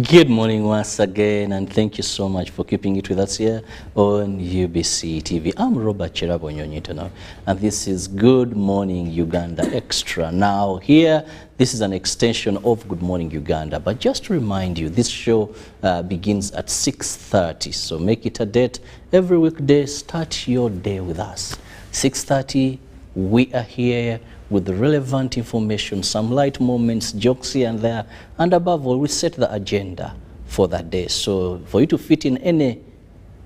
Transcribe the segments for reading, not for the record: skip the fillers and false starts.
Good morning once again, and thank you so much for keeping it with us here on UBC TV. I'm Robert Cherabonyonyitono, and this is Good Morning Uganda Extra. Now here, this is an extension of Good Morning Uganda, but just to remind you, this show begins at 6:30, so make it a date. Every weekday, start your day with us. 6:30, we are here with the relevant information, some light moments, jokes here and there, and above all, we set the agenda for that day. So for you to fit in any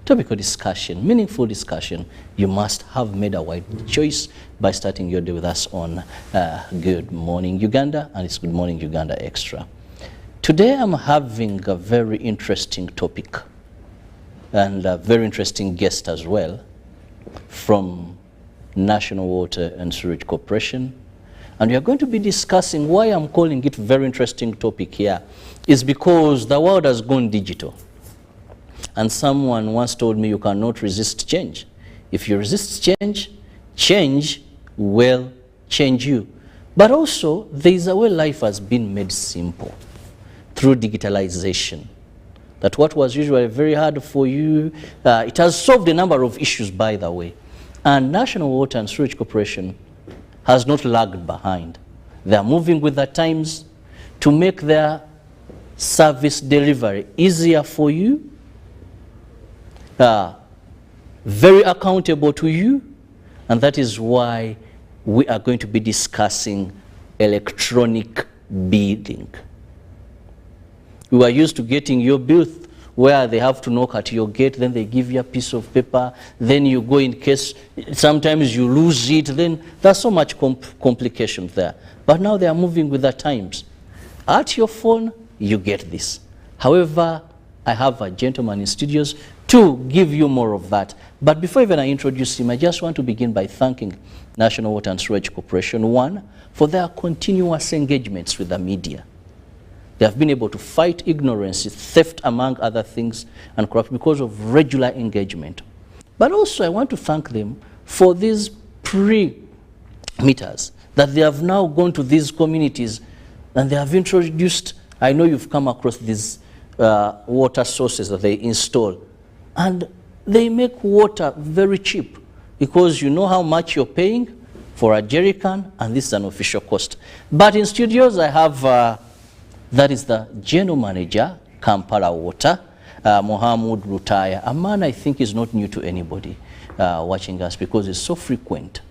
topical discussion, meaningful discussion, you must have made a wide choice by starting your day with us on Good Morning Uganda, and it's Good Morning Uganda Extra. Today I'm having a very interesting topic and a very interesting guest as well from National Water and Sewage Corporation, and we are going to be discussing why I'm calling it very interesting topic here is because the world has gone digital, and someone once told me you cannot resist change. If you resist change, change will change you. But also there is a way life has been made simple through digitalization, that what was usually very hard for you, it has solved a number of issues, by the way. And National Water and Sewage Corporation has not lagged behind. They are moving with the times to make their service delivery easier for you, very accountable to you, and that is why we are going to be discussing electronic billing. We are used to getting your bill where they have to knock at your gate, then they give you a piece of paper, then you go in case sometimes you lose it, then there's so much complication there. But now they are moving with the times. At your phone, you get this. However, I have a gentleman in studios to give you more of that. But before even I introduce him, I just want to begin by thanking National Water and Sewage Corporation, one, for their continuous engagements with the media. They have been able to fight ignorance, theft, among other things, and corruption because of regular engagement. But also I want to thank them for these pre-meters that they have now gone to these communities and they have introduced. I know you've come across these water sources that they install, and they make water very cheap because you know how much you're paying for a jerry can, and this is an official cost. But in studios I have that is the General Manager, Kampala Water, Mohamud Rutaya, a man I think is not new to anybody watching us because it's so frequent.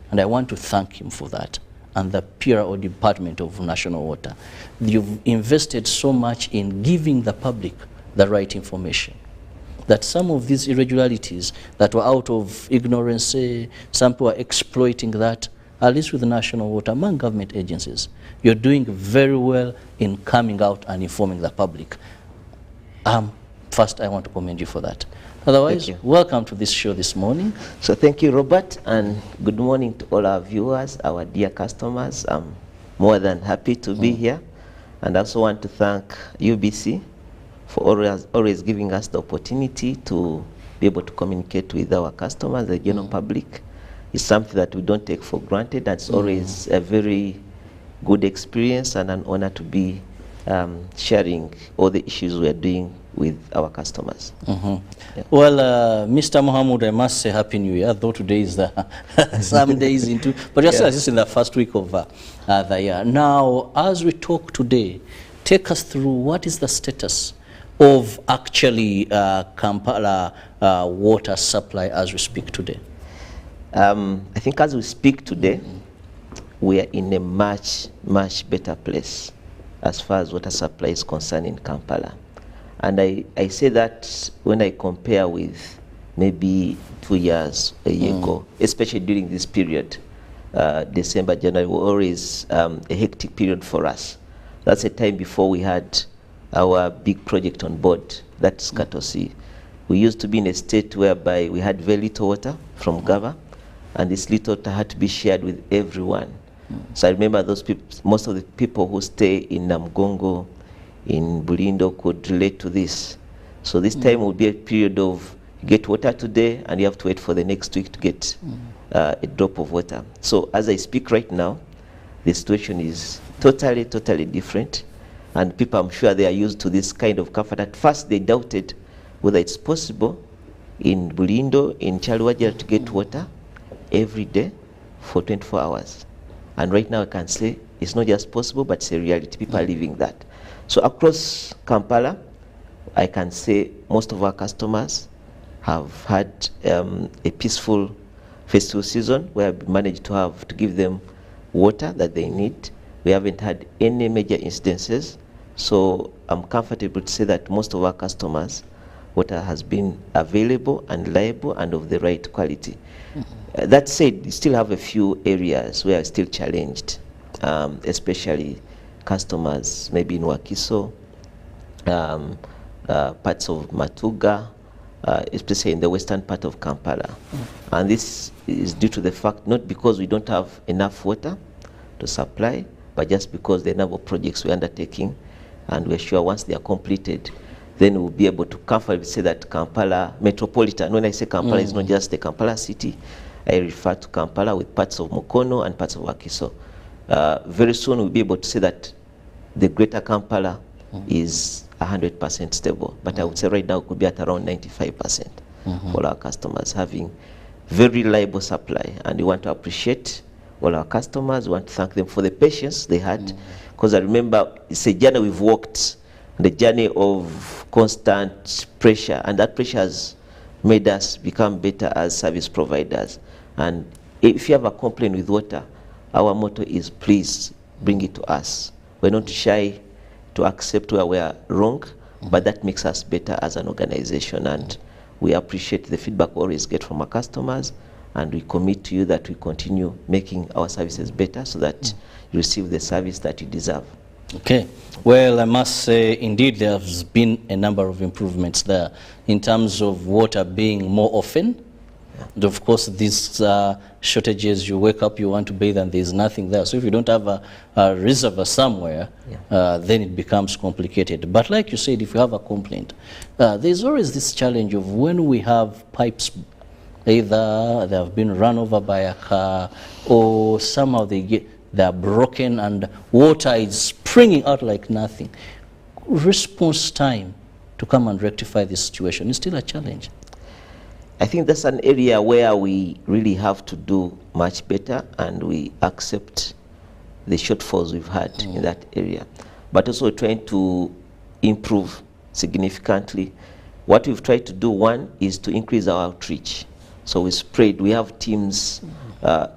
And I want to thank him for that. And the PRO Department of National Water. You've invested so much in giving the public the right information, that some of these irregularities that were out of ignorance, some people are exploiting that, at least with the National Water, among government agencies. You're doing very well in coming out and informing the public. First, I want to commend you for that. Otherwise, welcome to this show this morning. So thank you, Robert, and good morning to all our viewers, our dear customers. I'm more than happy to be here. And I also want to thank UBC for always giving us the opportunity to be able to communicate with our customers, the general public. It's something that we don't take for granted. That's always a very good experience and an honor to be sharing all the issues we are doing with our customers. Yeah. Well, Mr. Mohamud, I must say Happy New Year, though today is the some days into, but just this in the first week of the year. Now, as we talk today, take us through what is the status of actually Kampala water supply as we speak today. I think as we speak today, we are in a much better place as far as water supply is concerned in Kampala. And I say that when I compare with maybe 2 years, a year ago, especially during this period, December, January, were always a hectic period for us. That's a time before we had our big project on board, that's Katosi. We used to be in a state whereby we had very little water from Gava, and this little water had to be shared with everyone. So I remember those people, most of the people who stay in Namgongo, in Bulindo could relate to this. So this time will be a period of you get water today and you have to wait for the next week to get a drop of water. So as I speak right now, the situation is totally different. And people, I'm sure they are used to this kind of comfort. At first, they doubted whether it's possible in Bulindo, in Chalwajira, to get water every day for 24 hours. And right now I can say it's not just possible, but it's a reality. People are living that. So across Kampala, I can say most of our customers have had a peaceful festival season where we managed to give them water that they need. We haven't had any major incidences. So I'm comfortable to say that most of our customers, water has been available and reliable and of the right quality. That said, we still have a few areas where we're still challenged, especially customers maybe in Wakiso, parts of Matuga, especially in the western part of Kampala. And this is due to the fact, not because we don't have enough water to supply, but just because the number of projects we're undertaking, and we're sure once they are completed, then we'll be able to comfortably say that Kampala metropolitan, when I say Kampala, it's not just the Kampala city, I refer to Kampala with parts of Mukono and parts of Wakiso. Very soon we'll be able to say that the greater Kampala is 100% stable, but I would say right now it could be at around 95% for our customers having very reliable supply. And we want to appreciate all our customers. We want to thank them for the patience they had, because I remember it's a journey we've walked, the journey of constant pressure, and that pressure has made us become better as service providers. And if you have a complaint with water, our motto is please bring it to us. We're not shy to accept where we are wrong, but that makes us better as an organization, and we appreciate the feedback we always get from our customers, and we commit to you that we continue making our services better so that you receive the service that you deserve. Okay. Well, I must say, indeed, there has been a number of improvements there in terms of water being more often. And of course, these shortages, you wake up, you want to bathe, and there's nothing there. So if you don't have a reservoir somewhere, then it becomes complicated. But like you said, if you have a complaint, there's always this challenge of when we have pipes, either they have been run over by a car, or somehow they're broken and water is springing out like nothing. Response time to come and rectify this situation is still a challenge. I think that's an area where we really have to do much better, and we accept the shortfalls we've had in that area, but also trying to improve significantly. What we've tried to do, one, is to increase our outreach. So we have teams,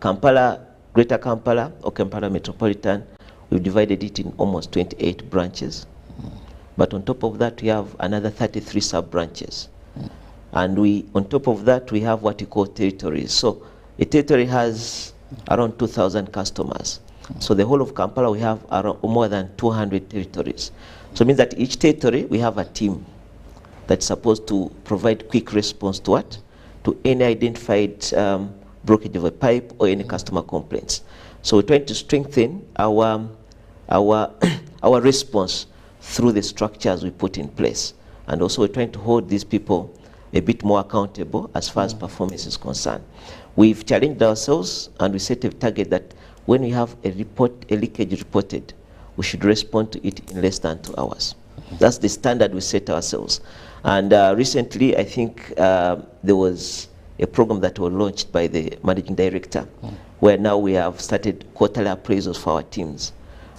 Kampala, Greater Kampala or Kampala Metropolitan, we've divided it in almost 28 branches. But on top of that, we have another 33 sub-branches. And on top of that, we have what we call territories. So a territory has around 2,000 customers. So the whole of Kampala, we have around more than 200 territories. So it means that each territory, we have a team that's supposed to provide quick response to what? To any identified blockage of a pipe or any customer complaints. So we're trying to strengthen our response through the structures we put in place. And also we're trying to hold these people a bit more accountable as far as performance is concerned. We've challenged ourselves, and we set a target that when we have a leakage reported, we should respond to it in less than 2 hours. That's the standard we set ourselves. And recently, I think there was a program that was launched by the managing director, where now we have started quarterly appraisals for our teams.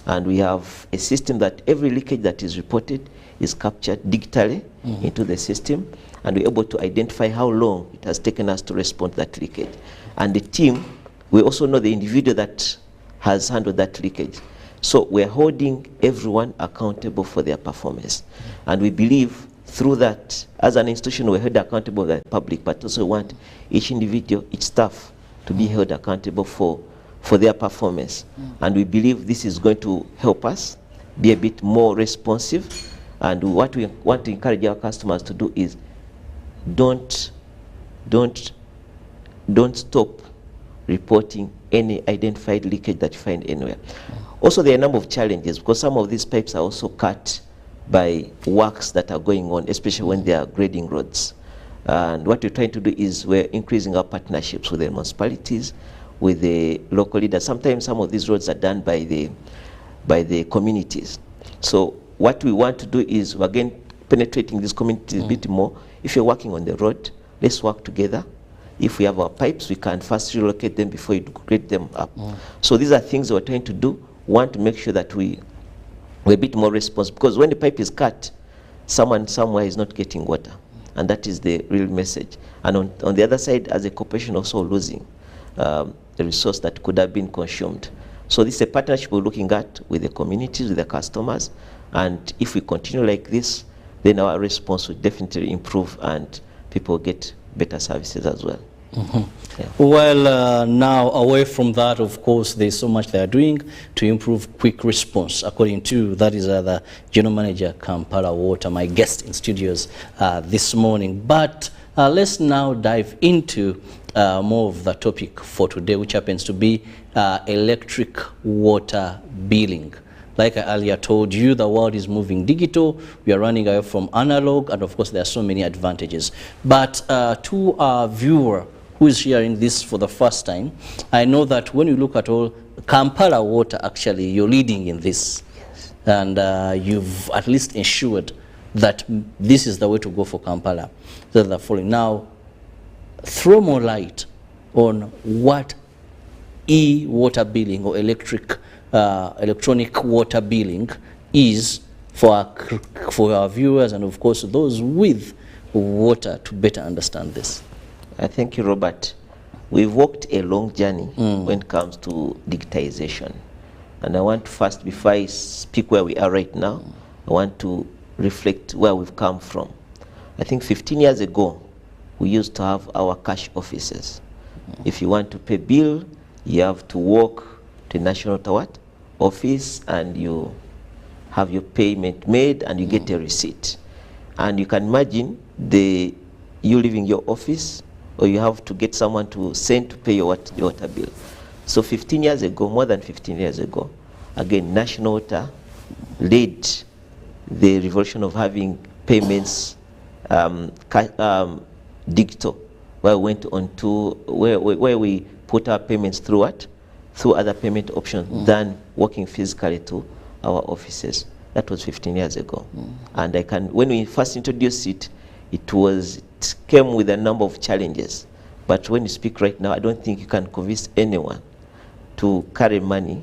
And we have a system that every leakage that is reported is captured digitally into the system, and we're able to identify how long it has taken us to respond to that leakage. And the team, we also know the individual that has handled that leakage. So we're holding everyone accountable for their performance. And we believe through that, as an institution, we're held accountable by the public, but also want each individual, each staff to be held accountable for their performance. And we believe this is going to help us be a bit more responsive. And what we want to encourage our customers to do is don't stop reporting any identified leakage that you find anywhere. Also, there are a number of challenges, because some of these pipes are also cut by works that are going on, especially when they are grading roads. And what we're trying to do is we're increasing our partnerships with the municipalities, with the local leaders. Sometimes some of these roads are done by the communities. So what we want to do is, again, penetrating this community a bit more. If you're working on the road, let's work together. If we have our pipes, we can first relocate them before you grade them up. So these are things we're trying to do. We want to make sure that we're a bit more responsible, because when the pipe is cut, someone somewhere is not getting water, and that is the real message. And on the other side, as a corporation, also losing a resource that could have been consumed. So this is a partnership we're looking at with the communities, with the customers, and if we continue like this, then our response will definitely improve and people get better services as well. Yeah. Well, now away from that, of course, there's so much they are doing to improve quick response, according to, that is the General Manager, Kampala Water, my guest in studios this morning. But let's now dive into more of the topic for today, which happens to be electric water billing. Like I earlier told you, the world is moving digital. We are running away from analog, and of course there are so many advantages. But to our viewer who is hearing this for the first time, I know that when you look at all Kampala Water, actually you're leading in this. Yes. And you've at least ensured that this is the way to go for Kampala. So the following. Now, throw more light on what e-water billing or electronic water billing is for our viewers, and of course those with water, to better understand this. Thank you, Robert. We've walked a long journey when it comes to digitization. And I want to first, before I speak where we are right now, I want to reflect where we've come from. I think 15 years ago, we used to have our cash offices. If you want to pay bill, you have to walk to National Office, and you have your payment made and you get a receipt. And you can imagine you leaving your office, or you have to get someone to send to pay your water bill. So 15 years ago, more than 15 years ago, again, National Water led the revolution of having payments digital, where we went on to where we put our payments through what? Through other payment options than working physically to our offices. That was 15 years ago. And when we first introduced it, it came with a number of challenges. But when you speak right now, I don't think you can convince anyone to carry money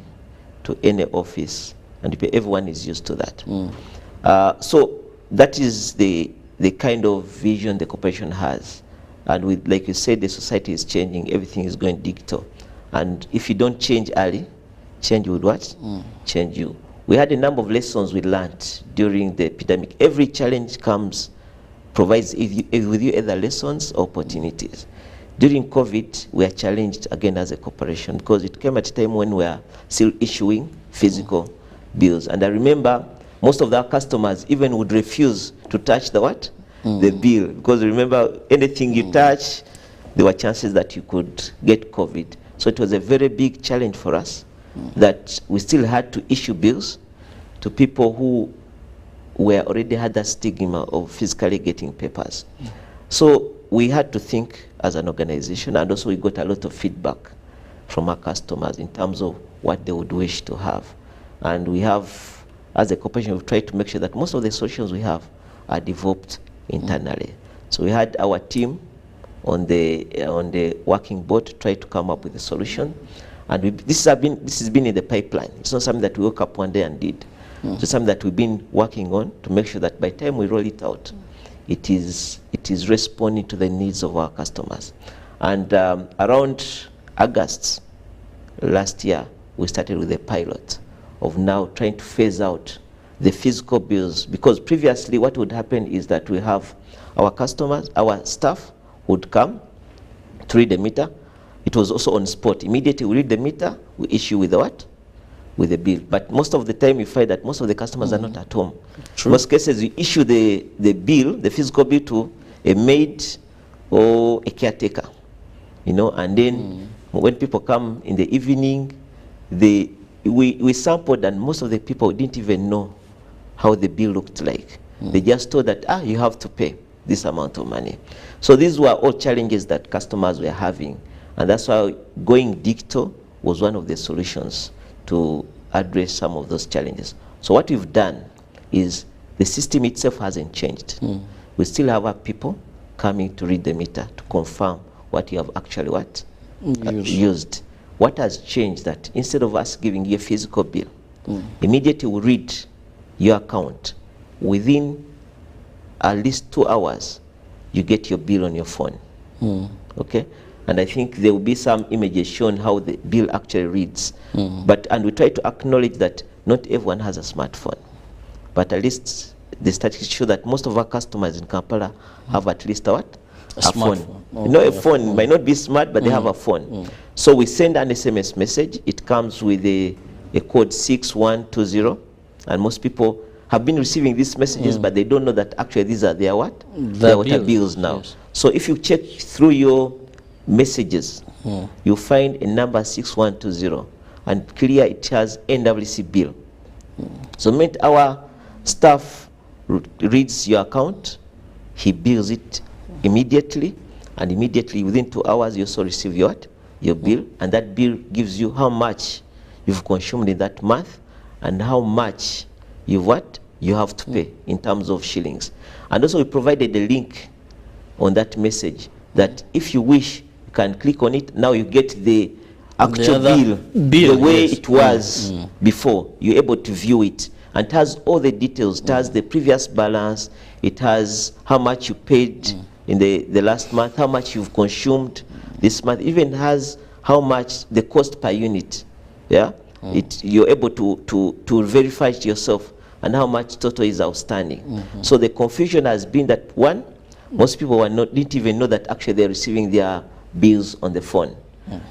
to any office, and everyone is used to that. So that is the kind of vision the corporation has. And like you said, the society is changing, everything is going digital. And if you don't change early, change would what? Change you. We had a number of lessons we learned during the epidemic. Every challenge provides with you either lessons or opportunities. During COVID, we are challenged again as a corporation, because it came at a time when we are still issuing physical bills. And I remember most of our customers even would refuse to touch the what? The bill, because remember, anything you touch, there were chances that you could get COVID. So it was a very big challenge for us that we still had to issue bills to people who already had that stigma of physically getting papers. So we had to think as an organization, and also we got a lot of feedback from our customers in terms of what they would wish to have. And we have, as a corporation, we've tried to make sure that most of the solutions we have are developed internally. So we had our team on the working board try to come up with a solution, and this has been in the pipeline. It's not something that we woke up one day and did. It's something that we've been working on to make sure that by the time we roll it out, it is responding to the needs of our customers. And around August last year, we started with a pilot of now trying to phase out the physical bills, because previously what would happen is that we have our customers, our staff would come to read the meter. It was also on spot. Immediately we read the meter, we issue with the what? With the bill. But most of the time you find that most of the customers are not at home. True. Most cases you issue the bill, the physical bill, to a maid or a caretaker, and then when people come in the evening, we sampled, and most of the people didn't even know how the bill looked like. They just told that, you have to pay this amount of money. So these were all challenges that customers were having, and that's why going digital was one of the solutions to address some of those challenges. So what we've done is the system itself hasn't changed. We still have our people coming to read the meter to confirm what you have actually used. What has changed that instead of us giving you a physical bill, immediately we read your account. Within at least 2 hours, you get your bill on your phone. Okay? And I think there will be some images showing how the bill actually reads. And we try to acknowledge that not everyone has a smartphone. But at least the statistics show that most of our customers in Kampala have at least a what? A phone. A phone might not be smart, but they have a phone. So we send an SMS message. It comes with a code 6120. And most people have been receiving these messages, but they don't know that actually these are their what? Their water bills now. Yes. So if you check through your messages, you find a number 6120, and clear it has NWC bill. So meant our staff reads your account, he bills it immediately, and immediately within 2 hours you also receive your bill, and that bill gives you how much you've consumed in that month and how much you have to pay in terms of shillings. And also we provided a link on that message that if you wish, you can click on it. Now you get the actual bill the way it was before. You're able to view it, and it has all the details. It has the previous balance, it has how much you paid in the last month, how much you've consumed this month, even has how much the cost per unit. You're able to verify it yourself, and how much total is outstanding. So the confusion has been that, one, most people didn't even know that actually they're receiving their bills on the phone.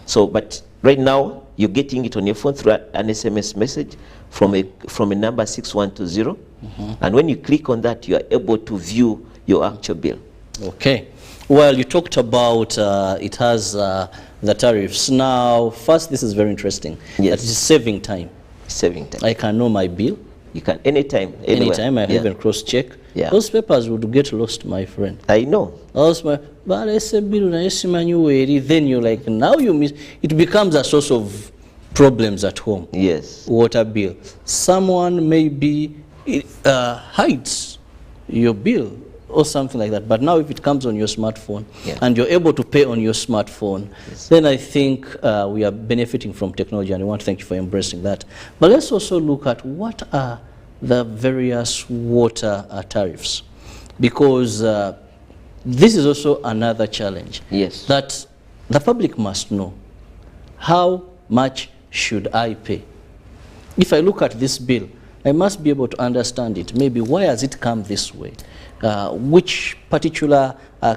So, but right now you're getting it on your phone through an SMS message from a number 6120, and when you click on that, you are able to view your actual bill. Okay. Well, you talked about it has the tariffs. Now, first, this is very interesting. Yes. That is saving time. Saving time. I can know my bill. You can anytime, anywhere. Anytime, I even cross-check. Those papers would get lost, my friend. I know. Then you're like, now you miss. It becomes a source of problems at home. Yes. Water bill. Someone maybe hides your bill or something like that. But now if it comes on your smartphone and you're able to pay on your smartphone, then I think we are benefiting from technology, and I want to thank you for embracing that. But let's also look at what are the various water tariffs, because this is also another challenge. Yes. That the public must know, how much should I pay? If I look at this bill, I must be able to understand it. Maybe why has it come this way? Which particular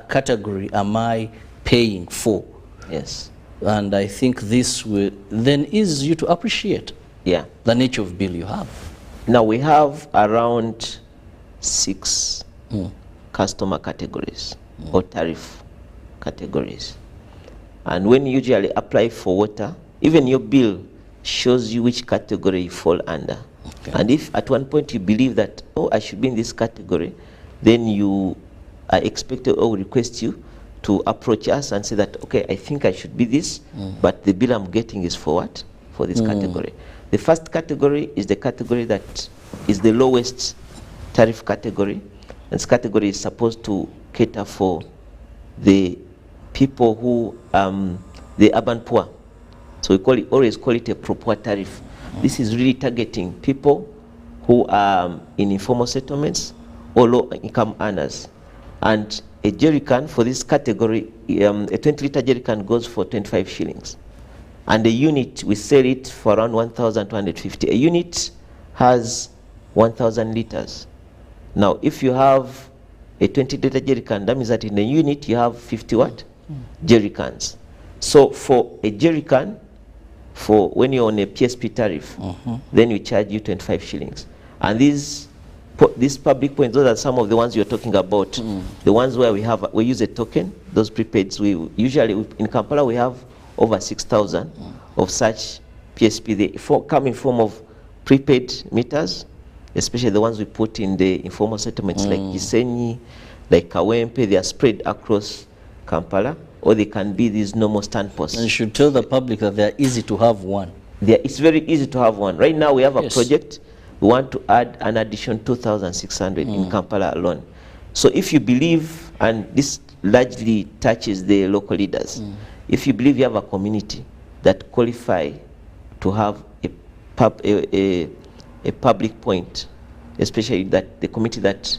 category am I paying for? Yes. And I think this will then ease you to appreciate the nature of bill you have. Now we have around 6 customer categories or tariff categories. And when you usually apply for water, even your bill shows you which category you fall under. Okay. And if at one point you believe that, oh, I should be in this category, then you are expected or request you to approach us and say that, okay, I think I should be this, but the bill I'm getting is for what? For this category. The first category is the category that is the lowest tariff category. This category is supposed to cater for the people who, the urban poor. So we always call it a pro-poor tariff. This is really targeting people who are in informal settlements or low-income earners. And a jerrycan for this category, a 20-liter jerrycan goes for 25 shillings. And the unit, we sell it for around 1,250. A unit has 1,000 liters. Now, if you have a 20-liter jerrycan, that means that in a unit you have 50 what? Jerrycans. So for a jerrycan, for when you're on a PSP tariff, then we charge you 25 shillings. And these public points, those are some of the ones you're talking about. The ones where we use a token, those prepaids. In Kampala we have over 6,000 of such PSP. They come in form of prepaid meters, especially the ones we put in the informal settlements like Gisenyi, like Kawempe. They are spread across Kampala, or they can be these normal stand posts. And you should tell the public that they are easy to have one. It's very easy to have one. Right now we have a project we want to add an additional 2,600 in Kampala alone. So if you believe, and this largely touches the local leaders, if you believe you have a community that qualify to have a public point, especially that the community that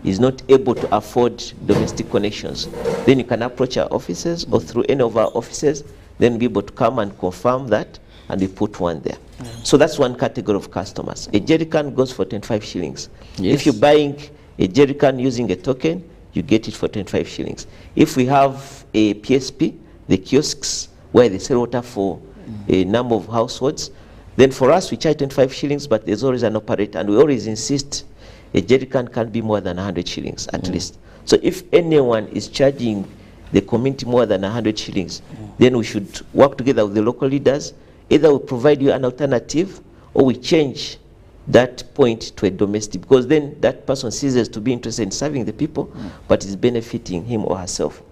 is not able to afford domestic connections, then you can approach our offices or through any of our offices, then be able to come and confirm that, and we put one there. So that's one category of customers. A jerrycan goes for 25 shillings. Yes. If you're buying a jerrycan using a token, you get it for 25 shillings. If we have a PSP, the kiosks where they sell water for a number of households, then for us we charge 25 shillings, but there's always an operator, and we always insist a jerrycan can't be more than 100 shillings at least. So if anyone is charging the community more than 100 shillings, then we should work together with the local leaders. Either we provide you an alternative, or we change that point to a domestic, because then that person ceases to be interested in serving the people, but is benefiting him or herself.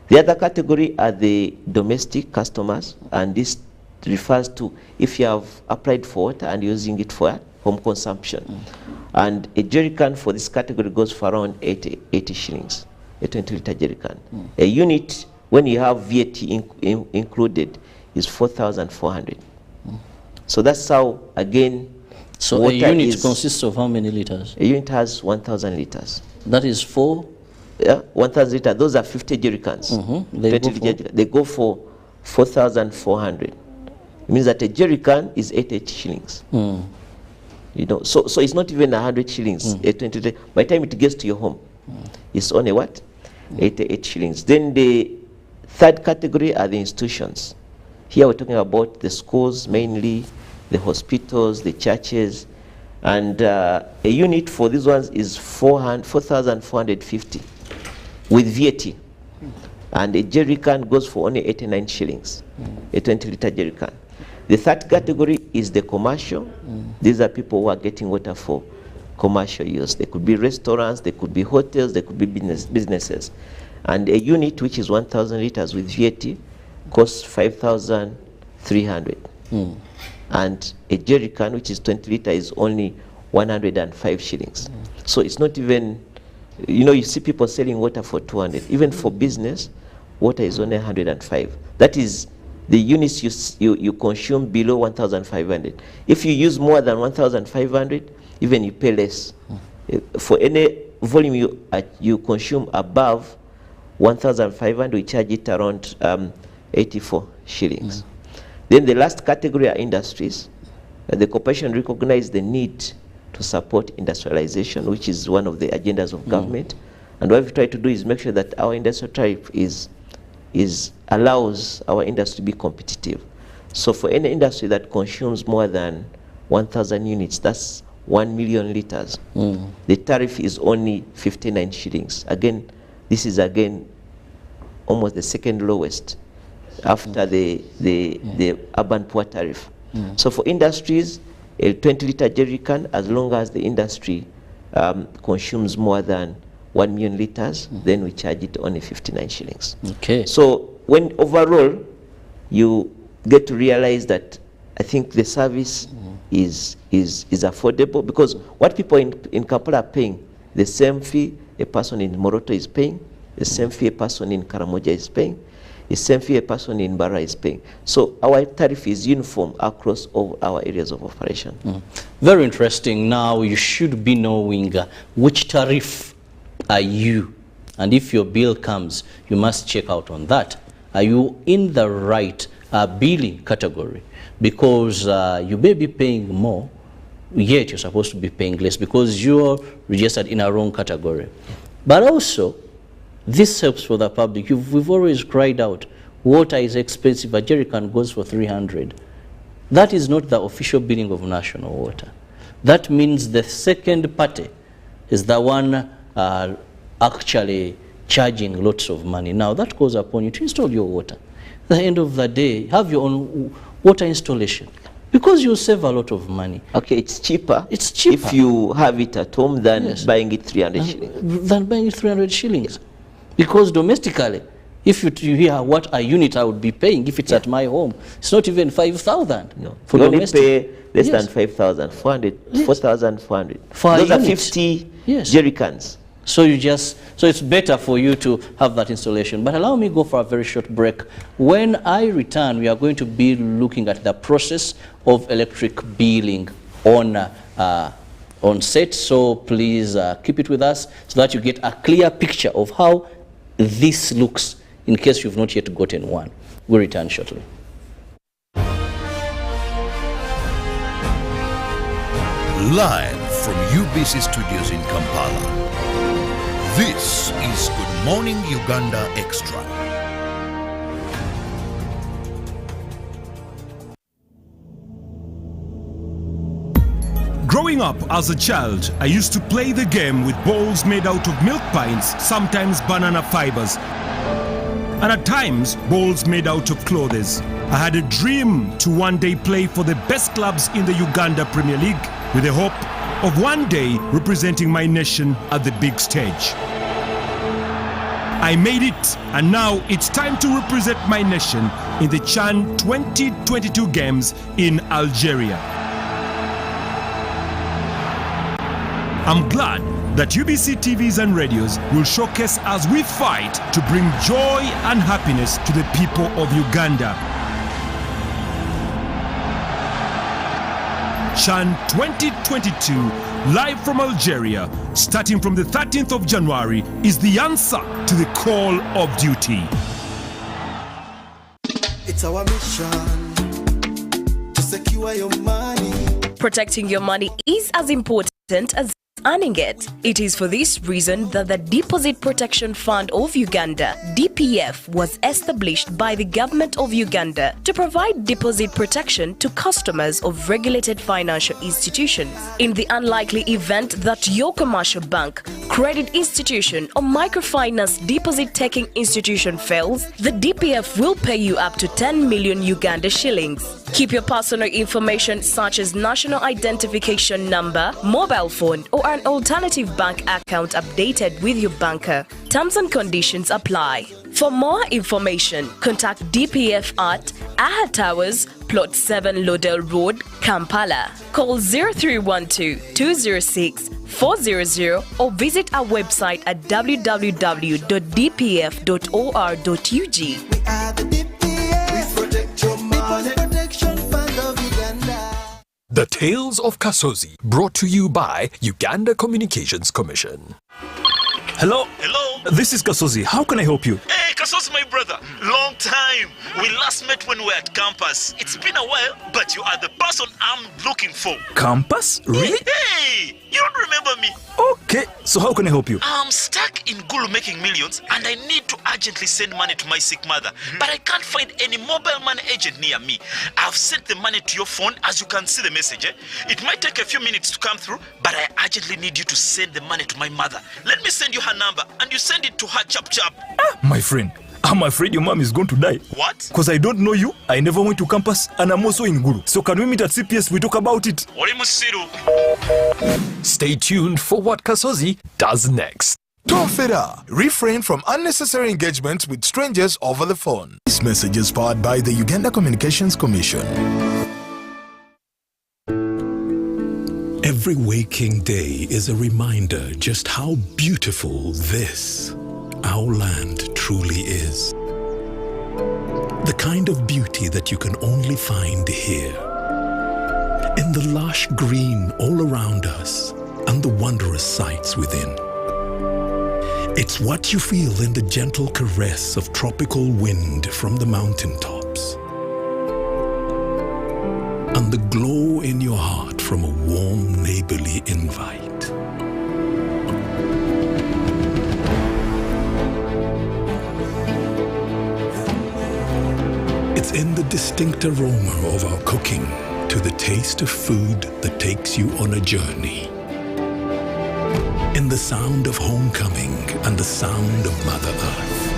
The other category are the domestic customers, and this refers to if you have applied for water and using it for home consumption. And a jerrycan for this category goes for around 80 shillings, a 20-litre jerrycan. A unit, when you have VAT included, is 4,400. So that's how, again, so a unit consists of how many liters? A unit has 1,000 liters. That is 4? Yeah, 1,000 liters. Those are 50 jerrycans. They go for 4,400. It means that a jerrycan is 88 shillings. You know, so it's not even 100 shillings. By the time it gets to your home, it's only what? 88 shillings. Then the third category are the institutions. Here we're talking about the schools, mainly the hospitals, the churches, and a unit for these ones is 4,450 with VAT. And a jerrycan goes for only 89 shillings, a 20-litre jerrycan. The third category is the commercial. These are people who are getting water for commercial use. They could be restaurants, they could be hotels, they could be businesses. And a unit which is 1,000 liters with VAT costs 5,300. And a jerrycan which is 20 litre is only 105 shillings. So it's not even, you know, you see people selling water for 200. Even for business, water is only 105. That is the units you consume below 1,500. If you use more than 1,500, even you pay less. For any volume you consume above 1,500, we charge it around 84 shillings. Then the last category are industries. The corporation recognized the need to support industrialization, which is one of the agendas of government. And what we try to do is make sure that our industrial tariff allows our industry to be competitive. So for any industry that consumes more than 1,000 units, that's 1 million liters, the tariff is only 59 shillings. Again, this is almost the second lowest after the urban poor tariff. So for industries, a 20-litre jerrycan, as long as the industry consumes more than 1 million liters, then we charge it only 59 shillings. Okay. So when overall you get to realize that I think the service is affordable, because what people in Kampala are paying, the same fee a person in Moroto is paying, the same fee a person in Karamoja is paying, the same fee a person in Bara is paying. So our tariff is uniform across all our areas of operation. Very interesting. Now you should be knowing which tariff are you, and if your bill comes, you must check out on that. Are you in the right billing category? Because you may be paying more, yet you're supposed to be paying less because you're registered in a wrong category. But also, this helps for the public. We've always cried out, water is expensive, a jerrycan goes for 300. That is not the official billing of national water. That means the second party is the one actually charging lots of money. Now that calls upon you to install your water. At the end of the day, have your own water installation, because you save a lot of money. Okay, it's cheaper. It's cheaper if you have it at home than buying it 300 shillings. Than buying it 300 shillings. Because domestically, If you hear what a unit I would be paying if it's at my home, it's not even 5,000. No. For you only domestic. pay less Yes. than 5,400, Yes. 4,400. For a Those are unit. 50 Yes. jerry cans. So it's better for you to have that installation. But allow me go for a very short break. When I return, we are going to be looking at the process of electric billing on set. So please keep it with us so that you get a clear picture of how this looks in case you've not yet gotten one. We'll return shortly. Live from UBC Studios in Kampala. This is Good Morning Uganda Extra. Growing up as a child, I used to play the game with balls made out of milk pints, sometimes banana fibers, and at times balls made out of clothes. I had a dream to one day play for the best clubs in the Uganda Premier League with the hope of one day representing my nation at the big stage. I made it, and now it's time to represent my nation in the CHAN 2022 games in Algeria. I'm glad that UBC TVs and radios will showcase as we fight to bring joy and happiness to the people of Uganda. CHAN 2022, live from Algeria, starting from the 13th of January, is the answer to the call of duty. It's our mission to secure your money. Protecting your money is as important as earning it. It is for this reason that the Deposit Protection Fund of Uganda, DPF, was established by the government of Uganda to provide deposit protection to customers of regulated financial institutions. In the unlikely event that your commercial bank, credit institution, or microfinance deposit-taking institution fails, the DPF will pay you up to 10 million Uganda shillings. Keep your personal information such as national identification number, mobile phone, or an alternative bank account updated with your banker. Terms and conditions apply. For more information, contact DPF at Aha Towers, Plot 7 Lodell Road, Kampala. Call 0312-206-400 or visit our website at www.dpf.or.ug. We are the DPF. We protect your money. Protection Fund of Uganda. The Tales of Kasozi, brought to you by Uganda Communications Commission. Hello? Hello? This is Kasozi. How can I help you? Hey, Kasos, my brother. Long time. We last met when we were at campus. It's been a while, but you are the person I'm looking for. Campus? Really? Hey, you don't remember me? Okay, so how can I help you? I'm stuck in Gulu making millions, and I need to urgently send money to my sick mother. But I can't find any mobile money agent near me. I've sent the money to your phone, as you can see the message. It might take a few minutes to come through, but I urgently need you to send the money to my mother. Let me send you her number, and you send it to her chap. My friend, I'm afraid your mom is going to die. What? Because I don't know you, I never went to campus, and I'm also in Gulu. So can we meet at CPS, we talk about it? Oli musiru. Stay tuned for what Kasozi does next. Tofera. Refrain from unnecessary engagements with strangers over the phone. This message is powered by the Uganda Communications Commission. Every waking day is a reminder just how beautiful this, our land, truly is. The kind of beauty that you can only find here. In the lush green all around us and the wondrous sights within. It's what you feel in the gentle caress of tropical wind from the mountaintops. And the glow in your heart from a warm neighborly invite. It's in the distinct aroma of our cooking to the taste of food that takes you on a journey. In the sound of homecoming and the sound of Mother Earth.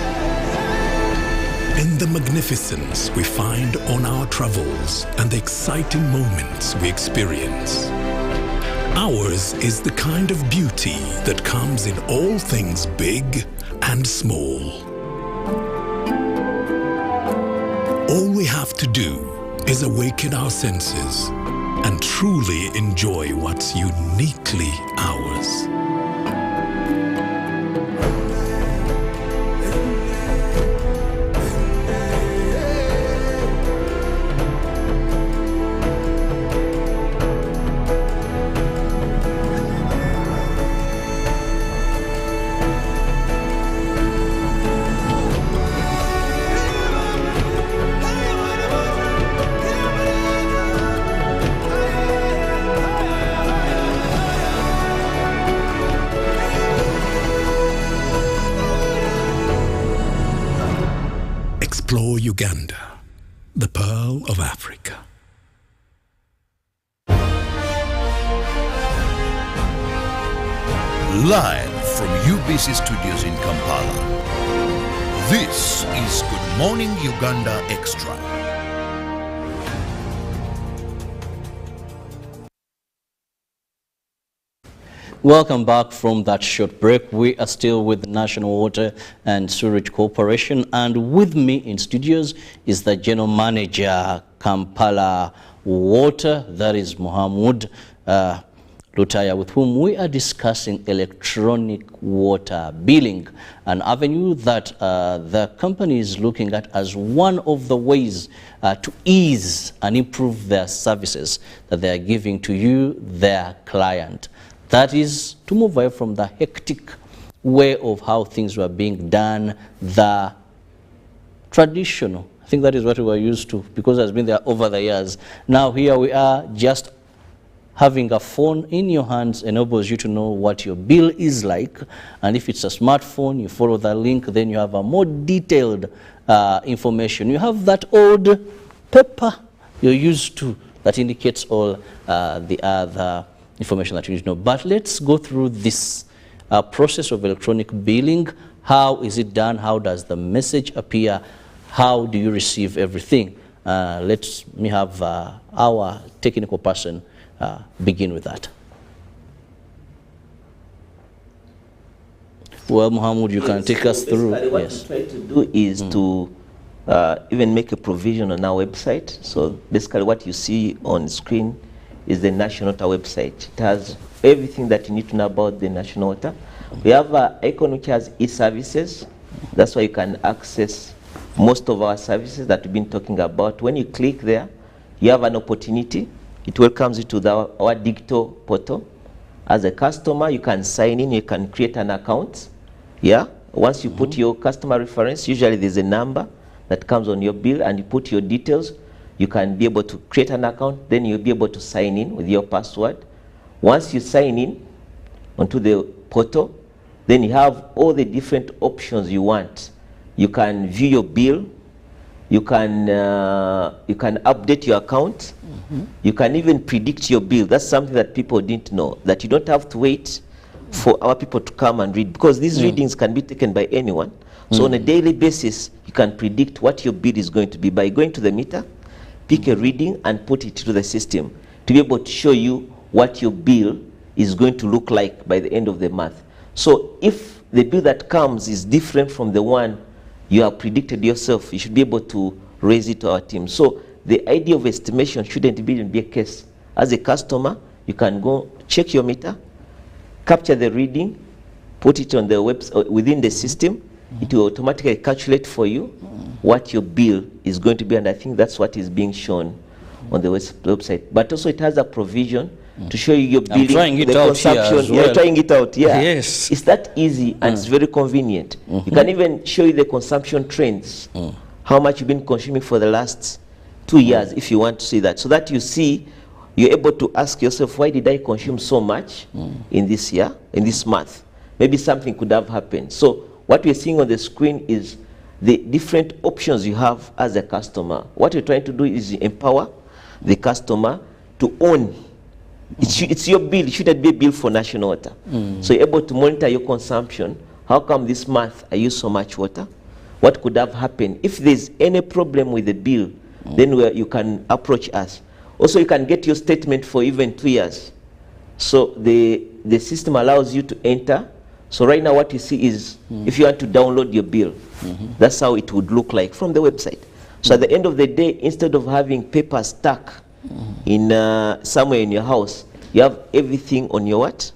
In the magnificence we find on our travels and the exciting moments we experience. Ours is the kind of beauty that comes in all things big and small. All we have to do is awaken our senses and truly enjoy what's uniquely ours. Explore Uganda, the pearl of Africa. Live from UBC Studios in Kampala, this is Good Morning Uganda Extra. Welcome back from that short break. We are still with the National Water and Sewerage Corporation, and with me in studios is the General Manager, Kampala Water, that is Mohamud Lutaya, with whom we are discussing electronic water billing, an avenue that the company is looking at as one of the ways to ease and improve their services that they are giving to you, their client. That is to move away from the hectic way of how things were being done, the traditional. I think that is what we were used to, because it has been there over the years. Now here we are, just having a phone in your hands enables you to know what your bill is like. And if it's a smartphone, you follow the link, then you have a more detailed information. You have that old paper you're used to that indicates all the other information that you need to know. But let's go through this process of electronic billing. How is it done? How does the message appear? How do you receive everything? Let me have our technical person begin with that. Well, Mohamud, you can take us through. What we try to do is to even make a provision on our website. So basically what you see on screen is the National Water website. It has everything that you need to know about the National Water. We have an icon which has e-services. That's why you can access most of our services that we've been talking about. When you click there, you have an opportunity. It welcomes you to our digital portal. As a customer, you can sign in, you can create an account. Yeah. Once you put your customer reference, usually there's a number that comes on your bill, and you put your details. You can be able to create an account, then you'll be able to sign in with your password. Once you sign in onto the portal, then you have all the different options you want. You can view your bill, you can update your account, you can even predict your bill. That's something that people didn't know, that you don't have to wait for our people to come and read, because these readings can be taken by anyone. So on a daily basis, you can predict what your bill is going to be by going to the meter, pick a reading and put it to the system to be able to show you what your bill is going to look like by the end of the month. So if the bill that comes is different from the one you have predicted yourself, you should be able to raise it to our team. So the idea of estimation shouldn't be a case. As a customer, you can go check your meter, capture the reading, put it on the website within the system. It will automatically calculate for you what your bill is going to be, and I think that's what is being shown on the website. But also it has a provision to show you your billing, trying it the out consumption. here as well. You're trying it out, yeah. Yes. It's that easy, and it's very convenient. You can even show you the consumption trends, how much you've been consuming for the last 2 years, if you want to see that. So that you see, you're able to ask yourself, why did I consume so much in this year, in this month? Maybe something could have happened. So what we're seeing on the screen is the different options you have as a customer. What you're trying to do is empower the customer to own. It's your bill. It shouldn't be a bill for National Water. So you're able to monitor your consumption. How come this month I use so much water? What could have happened? If there's any problem with the bill, then you can approach us. Also, you can get your statement for even 2 years. So the system allows you to enter. So right now what you see is if you want to download your bill, that's how it would look like from the website. So at the end of the day, instead of having paper stuck in somewhere in your house, you have everything on your what?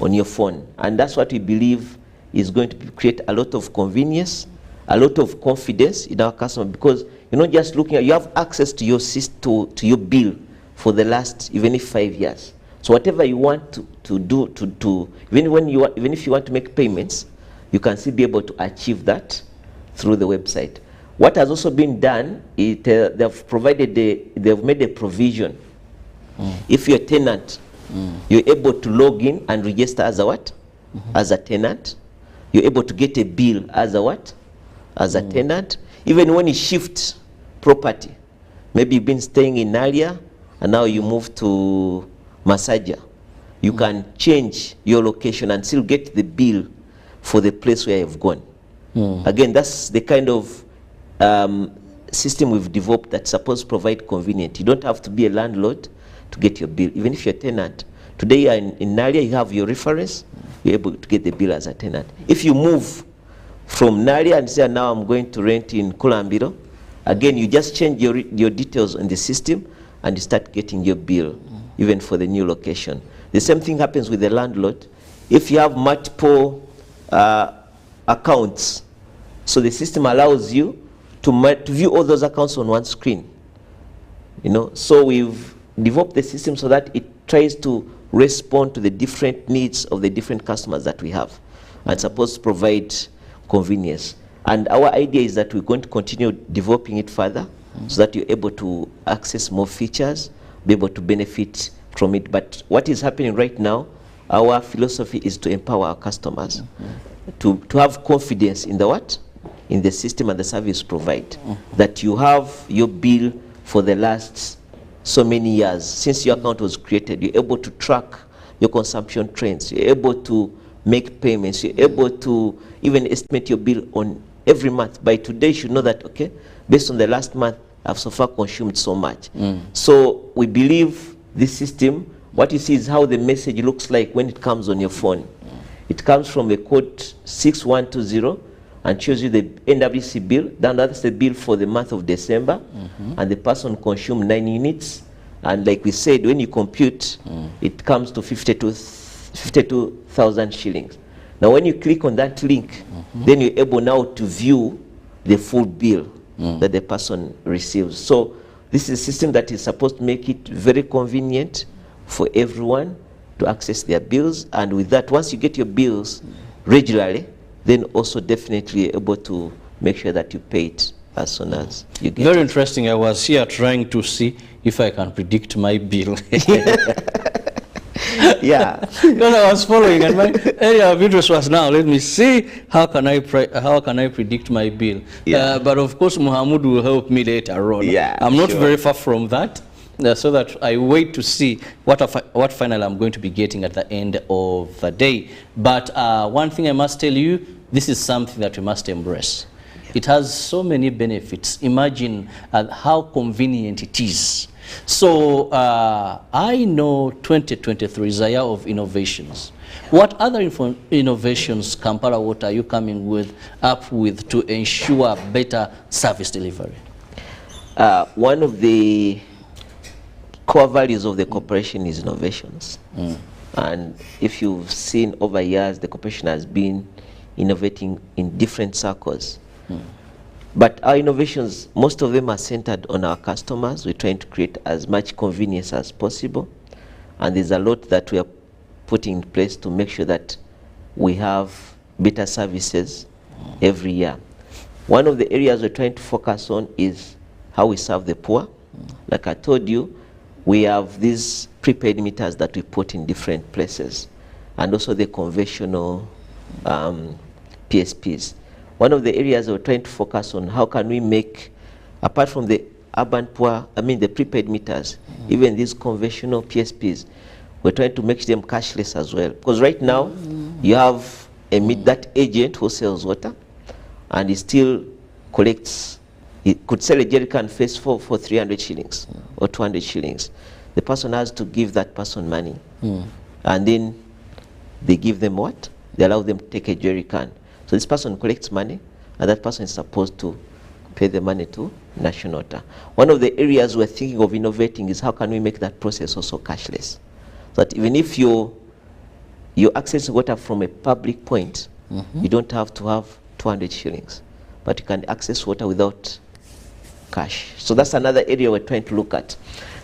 On your phone. And that's what we believe is going to create a lot of convenience, a lot of confidence in our customer, because you're not just looking at, you have access to your to your bill for the last, even if 5 years. So whatever you want to do, even if you want to make payments, you can still be able to achieve that through the website. What has also been done is they've made a provision. If you're a tenant, you're able to log in and register as a what? As a tenant. You're able to get a bill as a what? As a tenant. Even when you shift property, maybe you've been staying in Nalia and now you move to Masaja, you can change your location and still get the bill for the place where you've gone. Again, that's the kind of system we've developed that's supposed to provide convenience. You don't have to be a landlord to get your bill. Even if you're a tenant, today you're in Nalia, you have your reference, you're able to get the bill as a tenant. If you move from Nalia and say, now I'm going to rent in Kulambiro, again, you just change your details on the system and you start getting your bill, even for the new location. The same thing happens with the landlord. If you have multiple accounts, so the system allows you to view all those accounts on one screen. You know, so we've developed the system so that it tries to respond to the different needs of the different customers that we have, and supposed to provide convenience. And our idea is that we're going to continue developing it further, so that you're able to access more features, be able to benefit from it. But what is happening right now, our philosophy is to empower our customers to have confidence in the what? In the system and the service provide. That you have your bill for the last so many years since your account was created. You're able to track your consumption trends. You're able to make payments. You're able to even estimate your bill on every month. By today, you should know that, okay, based on the last month, I've so far consumed so much. So we believe this system, what you see is how the message looks like when it comes on your phone. It comes from the code 6120 and shows you the NWC bill. Then that's the bill for the month of December, and the person consumed 9 units. And like we said, when you compute, it comes to 52,000 shillings. Now when you click on that link, then you're able now to view the full bill that the person receives. So this is a system that is supposed to make it very convenient for everyone to access their bills. And with that, once you get your bills regularly, then also definitely able to make sure that you pay it as soon as you get it. Very interesting. I was here trying to see if I can predict my bill. Yeah. Because I was following, and my area of interest was, now let me see how can I predict my bill. But of course, Muhammad will help me later on. I'm not very far from that. So that I wait to see what final I'm going to be getting at the end of the day. But one thing I must tell you, this is something that we must embrace. It has so many benefits. Imagine how convenient it is. So I know 2023 is a year of innovations. What other innovations, Kampala Water, are you coming up with to ensure better service delivery? One of the core values of the corporation is innovations. And if you've seen over years, the corporation has been innovating in different circles. But our innovations, most of them are centered on our customers. We're trying to create as much convenience as possible. And there's a lot that we are putting in place to make sure that we have better services every year. One of the areas we're trying to focus on is how we serve the poor. Like I told you, we have these prepaid meters that we put in different places, and also the conventional PSPs. One of the areas we're trying to focus on, how can we make, apart from the urban poor, the prepaid meters, even these conventional PSPs, we're trying to make them cashless as well. Because right now, you have that agent who sells water, and he still collects, he could sell a jerrycan face for 300 shillings or 200 shillings. The person has to give that person money. And then they give them what? They allow them to take a jerrycan. So this person collects money, and that person is supposed to pay the money to National Water. One of the areas we're thinking of innovating is how can we make that process also cashless, so that even if you're accessing water from a public point, you don't have to have 200 shillings, but you can access water without cash. So that's another area we're trying to look at.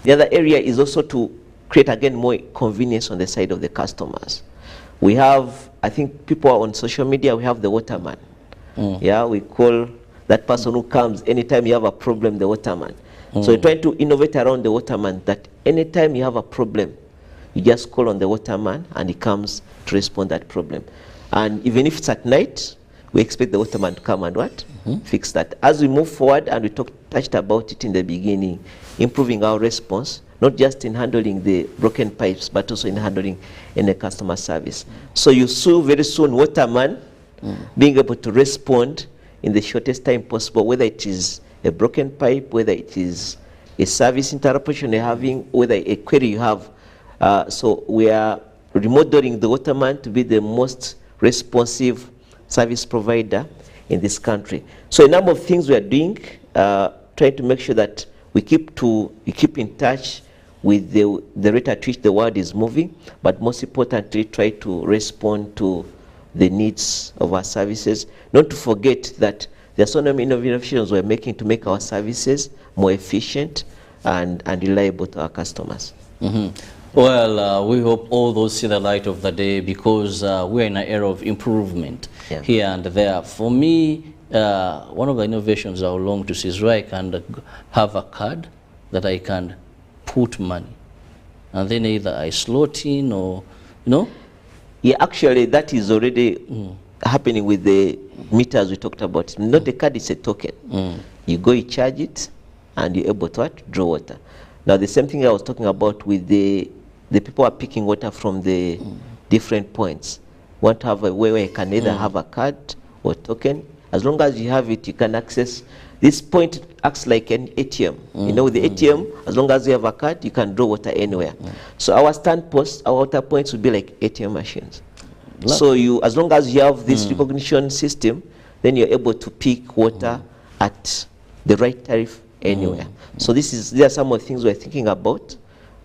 The other area is also to create again more convenience on the side of the customers. We have, I think people are on social media, we have the waterman. Yeah, we call that person who comes anytime you have a problem, the waterman. So we're trying to innovate around the waterman, that anytime you have a problem, you just call on the waterman and he comes to respond to that problem. And even if it's at night, we expect the waterman to come and what? Fix that. As we move forward, and we touched about it in the beginning, improving our response, not just in handling the broken pipes, but also in handling any customer service. So you see very soon waterman being able to respond in the shortest time possible, whether it is a broken pipe, whether it is a service interruption you're having, whether a query you have. So we are remodeling the waterman to be the most responsive service provider in this country. So a number of things we are doing, trying to make sure that we keep in touch with the rate at which the world is moving, but most importantly, try to respond to the needs of our services. Not to forget that there are so many innovations we're making to make our services more efficient and reliable to our customers. Well, we hope all those see the light of the day, because we're in an era of improvement here and there. For me, one of the innovations I would long to see is where I can have a card that I can put money, and then either I slot in or, Yeah, actually that is already happening with the meters we talked about. Not a card, it's a token. You go, you charge it, and you're able to what? Draw water. Now the same thing I was talking about with the people are picking water from the different points. Want to have a way where you can either have a card or token. As long as you have it, you can access. This point acts like an ATM. With the ATM, as long as you have a card, you can draw water anywhere. So our our water points will be like ATM machines. So as long as you have this recognition system, then you're able to pick water at the right tariff anywhere. So these are some of the things we're thinking about,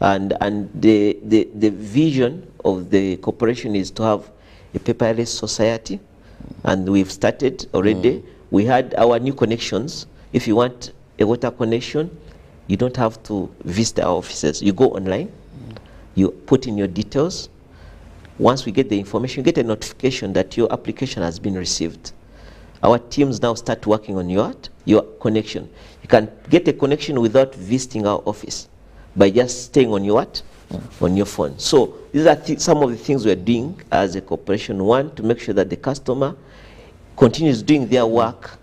and the vision of the corporation is to have a paperless society, and we've started already. We had our new connections. If you want a water connection, you don't have to visit our offices. You go online, you put in your details. Once we get the information, you get a notification that your application has been received. Our teams now start working on your connection. You can get a connection without visiting our office by just staying on your on your phone. So these are some of the things we're doing as a corporation. One, to make sure that the customer continues doing their work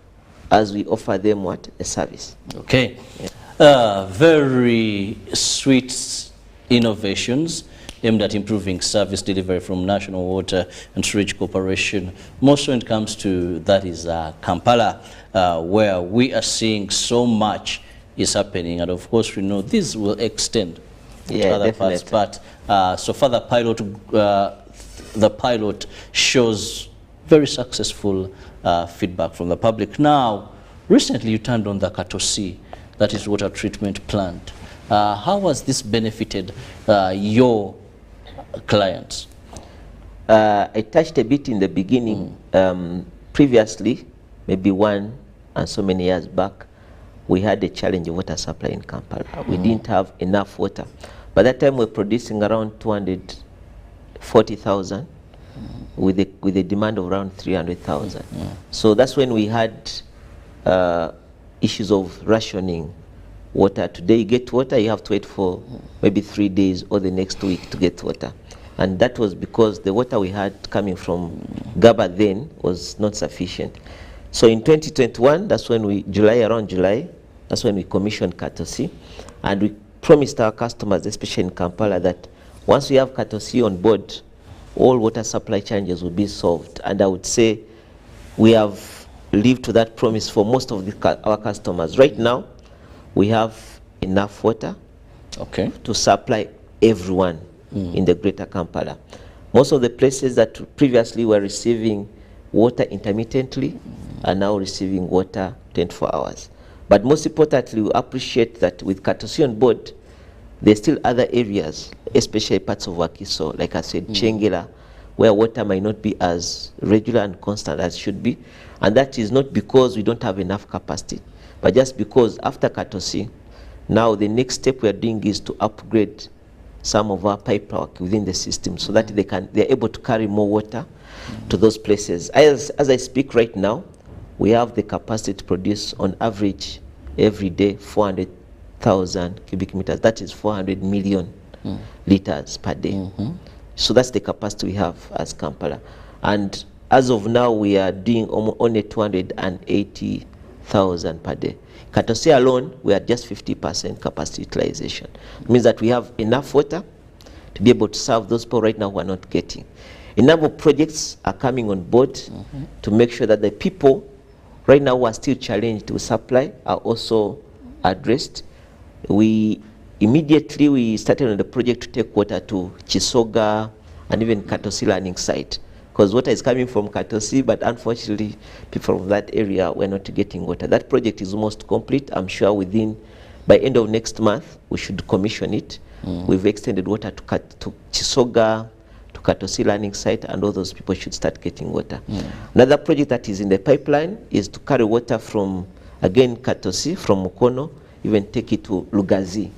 as we offer them a service. Okay. Very sweet innovations aimed at improving service delivery from National Water and Sewage Corporation. Most when it comes to that is Kampala, where we are seeing so much is happening, and of course we know this will extend to other parts. But so far the pilot shows very successful feedback from the public. Now, recently you turned on the Katosi, that is water treatment plant. How has this benefited your clients? I touched a bit in the beginning. Previously, maybe 1 and so many years back, we had a challenge of water supply in Kampala. We didn't have enough water. By that time, we were producing around 240,000 with a demand of around 300,000. So that's when we had issues of rationing water. Today you get water, you have to wait for maybe 3 days or the next week to get water. And that was because the water we had coming from Gaba then was not sufficient. So in 2021, that's when around July, that's when we commissioned Katosi. And we promised our customers, especially in Kampala, that once we have Katosi on board, all water supply challenges will be solved. And I would say we have lived to that promise for most of our customers. Right now, we have enough water to supply everyone in the greater Kampala. Most of the places that previously were receiving water intermittently are now receiving water 24 hours. But most importantly, we appreciate that with Katosi on board, there's still other areas, especially parts of Wakiso, like I said, Chengela, where water might not be as regular and constant as should be. And that is not because we don't have enough capacity, but just because after Katosi, now the next step we are doing is to upgrade some of our pipework within the system so that they're able to carry more water to those places. As I speak right now, we have the capacity to produce on average every day 400,000 cubic meters. That is 400 million liters per day. So that's the capacity we have as Kampala. And as of now, we are doing only 280,000 per day. Katosi alone, we are just 50% capacity utilization. It means that we have enough water to be able to serve those people right now who are not getting. A number of projects are coming on board to make sure that the people right now who are still challenged with supply are also addressed. We started on the project to take water to Chisoga and even Katosi learning site, because water is coming from Katosi, but unfortunately people from that area were not getting water. That project is almost complete. I'm sure by end of next month we should commission it. We've extended water to Chisoga, to Katosi learning site, and all those people should start getting water. Another project that is in the pipeline is to carry water from, again, Katosi, from Mukono, even take it to Lugazi.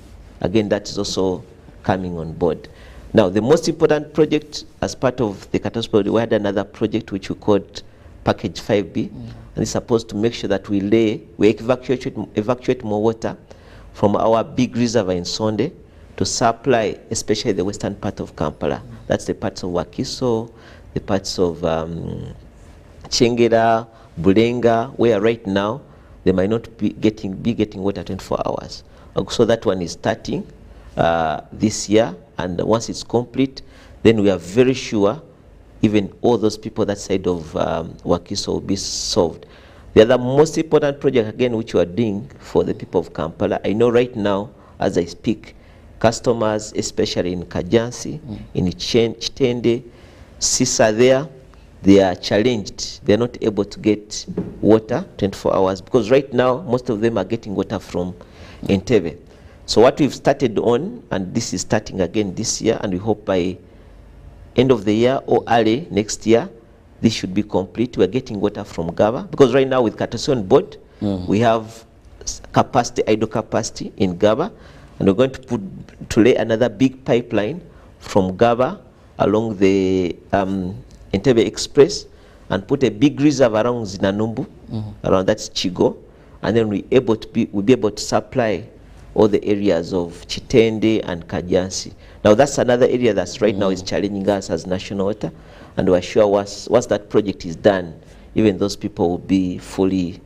Again, that is also coming on board. Now, the most important project as part of the Katosi project, we had another project which we called Package 5B, and it's supposed to make sure that we evacuate more water from our big reservoir in Sonde to supply, especially the western part of Kampala. That's the parts of Wakiso, the parts of Chengera, Bulenga, where right now they might not be getting water 24 hours. So that one is starting this year, and once it's complete, then we are very sure even all those people that side of Wakiso will be solved. The other most important project, again, which we are doing for the people of Kampala, I know right now, as I speak, customers, especially in Kajansi, in Chitende, Sisa there, they are challenged. They're not able to get water 24 hours because right now, most of them are getting water from Entebbe. So what we've started on, and this is starting again this year, and we hope by end of the year or early next year, this should be complete. We're getting water from Gaba, because right now with Katosi on board, we have capacity, idle capacity in Gaba, and we're going to lay another big pipeline from Gaba along the Entebbe Express and put a big reserve around Zinanumbu, around that's Chigo, and then we'll be able to supply all the areas of Chitende and Kajansi. Now that's another area that's right now is challenging us as national water, and we're sure once that project is done, even those people will be fully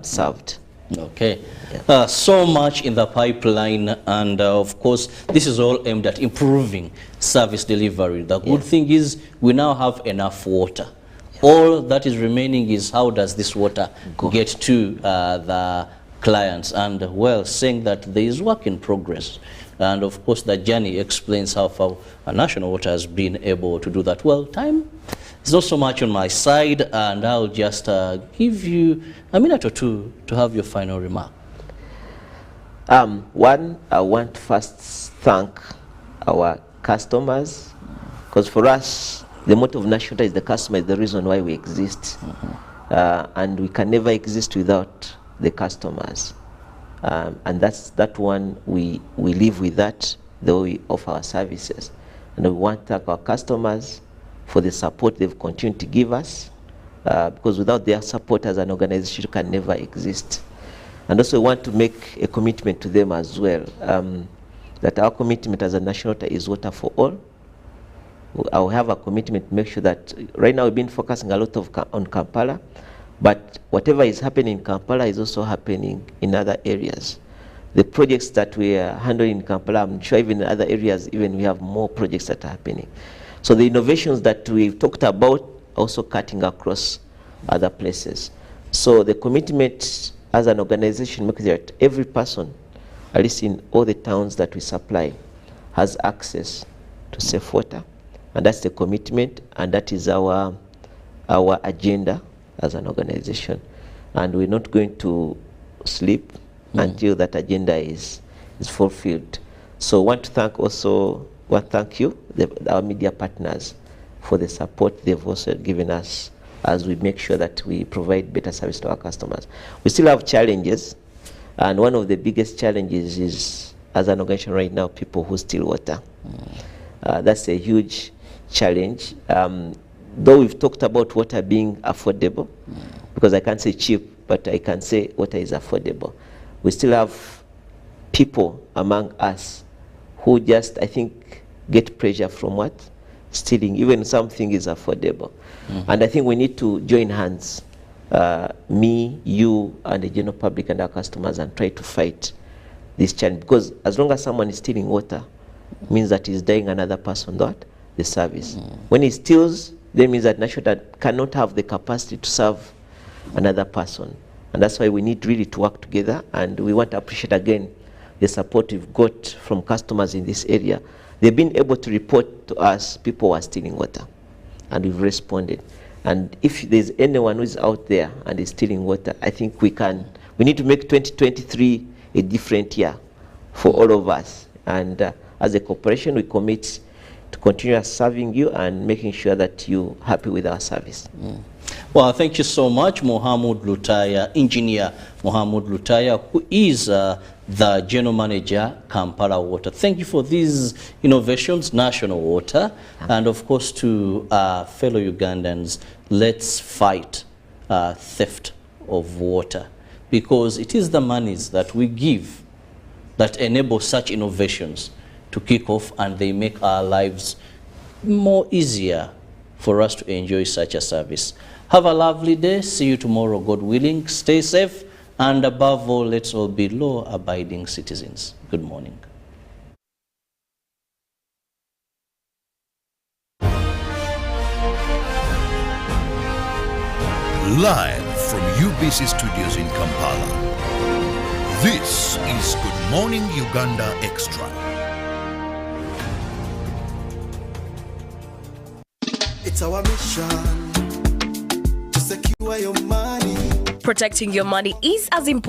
served. Okay. Yeah. So much in the pipeline, and of course this is all aimed at improving service delivery. The good thing is we now have enough water. All that is remaining is how does this water get to the clients, and well, saying that there is work in progress, and of course the journey explains how far national water has been able to do that. Well, time is not so much on my side, and I'll just give you a minute or two to have your final remark. One, I want to first thank our customers, because for us the motto of national water is the customer is the reason why we exist, and we can never exist without the customers, and that one we live with that the way we offer our services, and we want to thank our customers for the support they've continued to give us, because without their support as an organization we can never exist. And also we want to make a commitment to them as well, that our commitment as a national water is water for all. I will have a commitment to make sure that right now we've been focusing a lot on Kampala, but whatever is happening in Kampala is also happening in other areas. The projects that we are handling in Kampala, I'm sure even in other areas, even we have more projects that are happening. So the innovations that we've talked about also cutting across other places. So the commitment as an organization makes that every person, at least in all the towns that we supply, has access to safe water. And that's the commitment, and that is our agenda as an organization. And we're not going to sleep until that agenda is fulfilled. So I want to thank you, our media partners, for the support they've also given us as we make sure that we provide better service to our customers. We still have challenges, and one of the biggest challenges is, as an organization right now, people who steal water. That's a huge challenge. Though we've talked about water being affordable, because I can't say cheap, but I can say water is affordable. We still have people among us who just, I think, get pressure from what? Stealing, even something is affordable. And I think we need to join hands, me, you, and the general public and our customers, and try to fight this challenge. Because as long as someone is stealing water, means that he's dying another person the service. When he steals, that means that national cannot have the capacity to serve another person. And that's why we need really to work together, and we want to appreciate again the support we've got from customers in this area. They've been able to report to us people who are stealing water, and we've responded. And if there's anyone who is out there and is stealing water, I think we need to make 2023 a different year for all of us. And as a corporation, we commit to continue serving you and making sure that you're happy with our service. Well, thank you so much, Mohamud Lutaya, Engineer Mohamud Lutaya, who is the General Manager, Kampala Water. Thank you for these innovations, National Water, and of course to fellow Ugandans, let's fight theft of water, because it is the monies that we give that enable such innovations to kick off, and they make our lives more easier for us to enjoy such a service. Have a lovely day. See you tomorrow, God willing. Stay safe, and above all, let's all be law-abiding citizens. Good morning. Live from UBC Studios in Kampala, this is Good Morning Uganda Extra. It's our mission to secure your money. Protecting your money is as important